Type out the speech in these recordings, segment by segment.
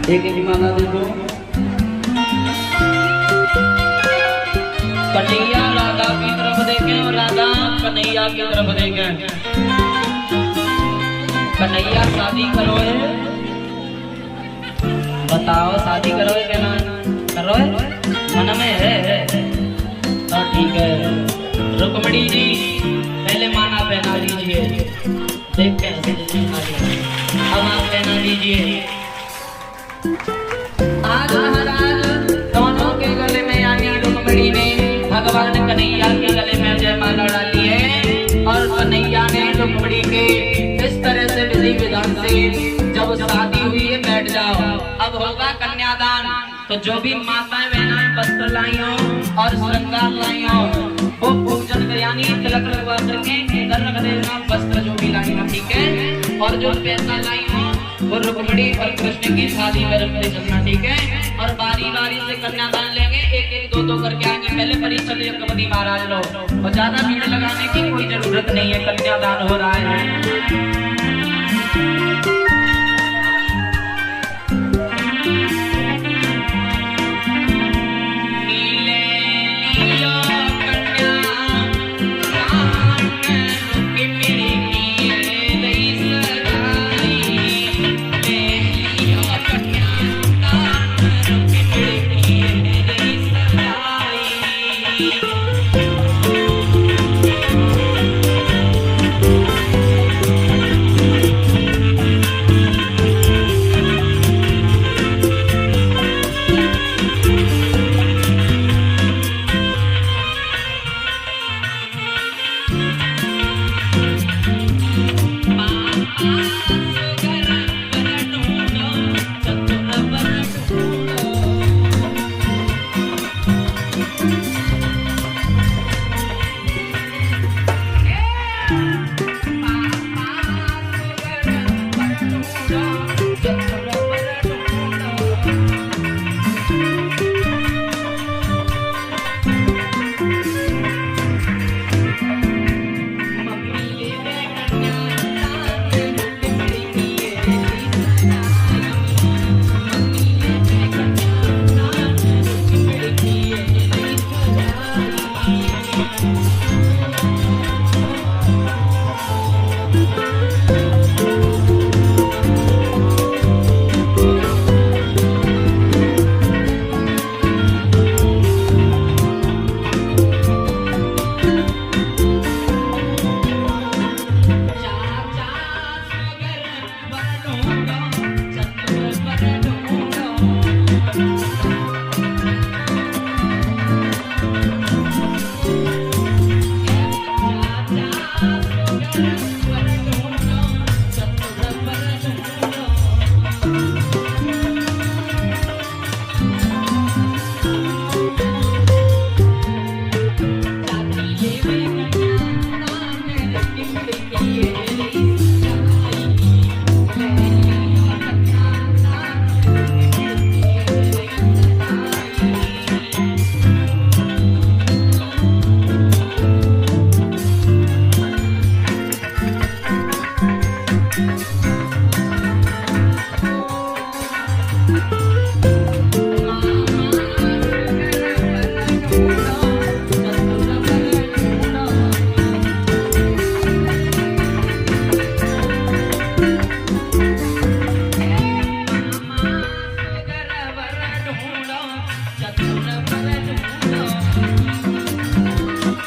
एक एक माला दे दो। कन्हैया राधा की तरफ देखें और राधा कन्हैया की तरफ देखें। कन्हैया शादी करोए, बताओ शादी करोए क्या ना करोए? मन में है तो ठीक है। रुक्मणी जी पहले माला पहना लीजिए, देख कैसे अब आप पहना लीजिए। आज महाराज दोनों के गले में यानी रुक्मणी ने भगवान कन्हैया के गले में जयमाला डाली है और कन्हैया ने रुक्मणी के इस तरह से विधि विधान से जब शादी हुई है बैठ जाओ, अब होगा कन्यादान। तो जो भी माताएं बहनें वस्त्र लाई हो और श्रृंगार लाई हो वो पूजन कर यानी तिलक लगवा करके इधर रख देना वस्त्र जो भी लाई हो, ठीक है। और जो पैसा लाई हो वो रुक्मणी और कृष्ण की शादी में रखते चलना, ठीक है। और बारी बारी से कन्यादान लेंगे, एक एक दो दो करके आएंगे। पहले परिचय यज्ञपति महाराज लो और ज्यादा भीड़ लगाने की कोई जरूरत नहीं है, कन्यादान हो रहा है।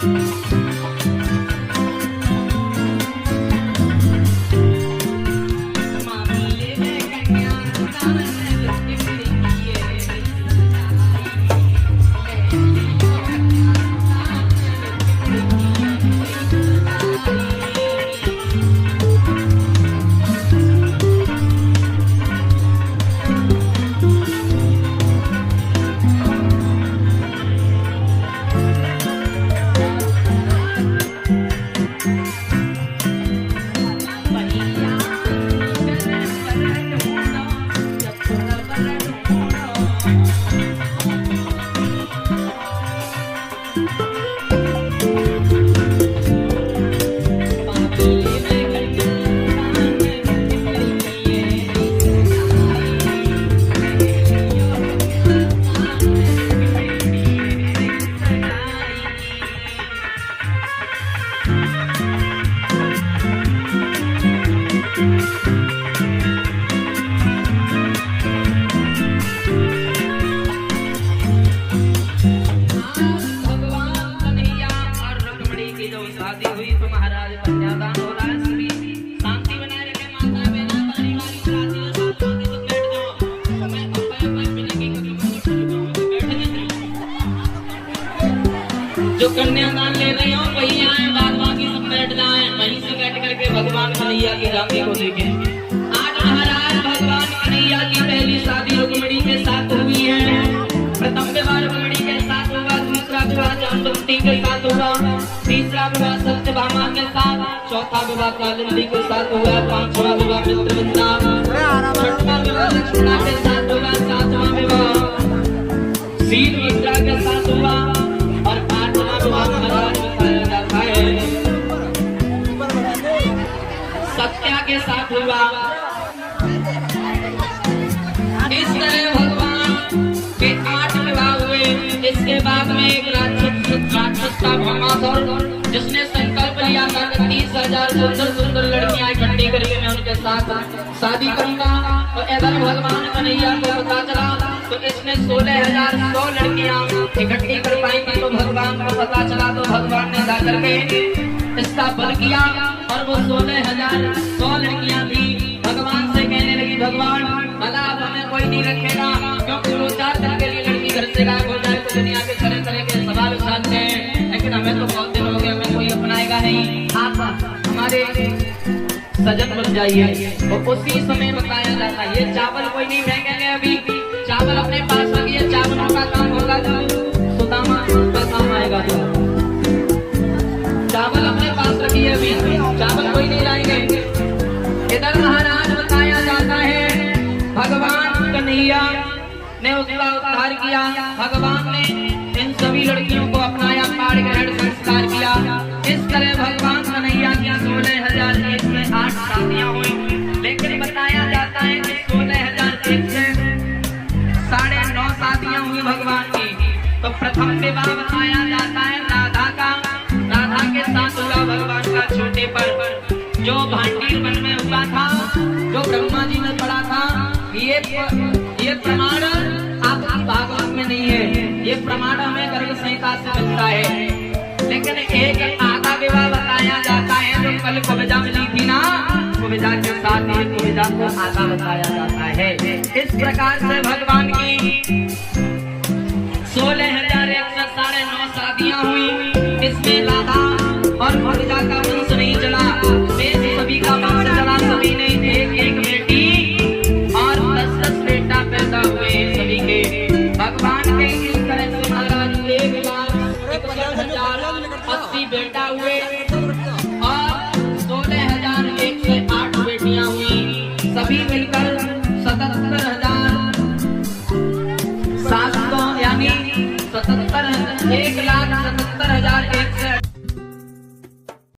जो कन्यादान ले रहे हो वही आए, बाद बाकी सब बैठ जाए, वहीं से बैठ करके भगवान कन्हैया की राखी को देखें। आज महाराज भगवान कन्हैया की पहली शादी रुक्मिणी के साथ हुई है। प्रथम विवाह रुक्मिणी के साथ हुआ, दूसरा विवाह जामवंती के साथ हुआ, तीसरा विवाह सत्यभामा के साथ, चौथा विवाह कालिंदी के साथ हुआ, पांचवा विवाह मित्रविंदा, छठवां विवाह लक्ष्मणा के साथ हुआ, सातवां विवाह शीलभद्रा के साथ हुआ और आठवां विवाह महाराज बताया जाता है सत्या के साथ हुआ। इस तरह भगवान के 8 विवाह हुए। इसके बाद में एक राक्षस का भौमासुर, जिसने संकल्प लिया था कि 30,000 सुंदर सुंदर लड़कियां इकट्ठी करके मैं उनके साथ शादी करूंगा। तो इधर भगवान कन्हैया को पता चला तो इसने 16,100 लड़कियां इकट्ठी कर पाई थी। तो भगवान को पता चला तो भगवान ने जाकर के इसका बल किया और वो 16,100 लड़कियां थी। भगवान से कहने लगी, भगवान भला अब हमें कोई नहीं रखेगा, क्योंकि 2-4 दिन के लिए लड़की घर से गायब हो जाए तो दुनिया के तरह तरह के सवाल उठाते हैं, लेकिन हमें तो बहुत दिन हो गए, हमें कोई अपनाएगा नहीं, आप हमारे सजन बन जाइए। तो उसी समय बताया जाता है ये चावल कोई नहीं फेंकेंगे, अभी चावल अपने पास रखिए, चावलों का काम होगा जो सुदामा का काम आएगा। तो चावल अपने पास रखिए, अभी चावल कोई नहीं लाएंगे। इधर महाराज बताया जाता है भगवान कन्हैया ने उसका उद्धार किया। भगवान ने इन सभी लड़कियों को अपनाया, पाड़ ग्रहण संस्कार किया। इस तरह भगवान कन्हैया की 16,001 में 8 शादियां हुई। लेकिन बताया जाता है कि 16,001 से 9.5 शादियां हुई भगवान की। तो प्रथम विवाह बताया जाता है राधा का, राधा के साथ हुआ भगवान का छोटे पर, जो भांडीर वन में हुआ था, जो ब्रह्मा जी ने पढ़ा था। ये प्रमाण आपकी भागवत में नहीं है, ये प्रमाण हमें गर्ग संहिता से मिलता है। लेकिन एक आधा विवाह बताया जाता है जो कल कुब्जा मिली थी ना, कुब्जा के साथ ही कुब्जा को आधा बताया जाता है। इस प्रकार से भगवान की 16,100 9.5 शादियां हुई। इसमें राधा और कुब्जा का वंश नहीं चला, सभी का वंश चला। सभी ने एक बेटी और 10 बेटा पैदा हुए सभी के। भगवान के इस तरह से महाराज 1,61,080 बेटा हुए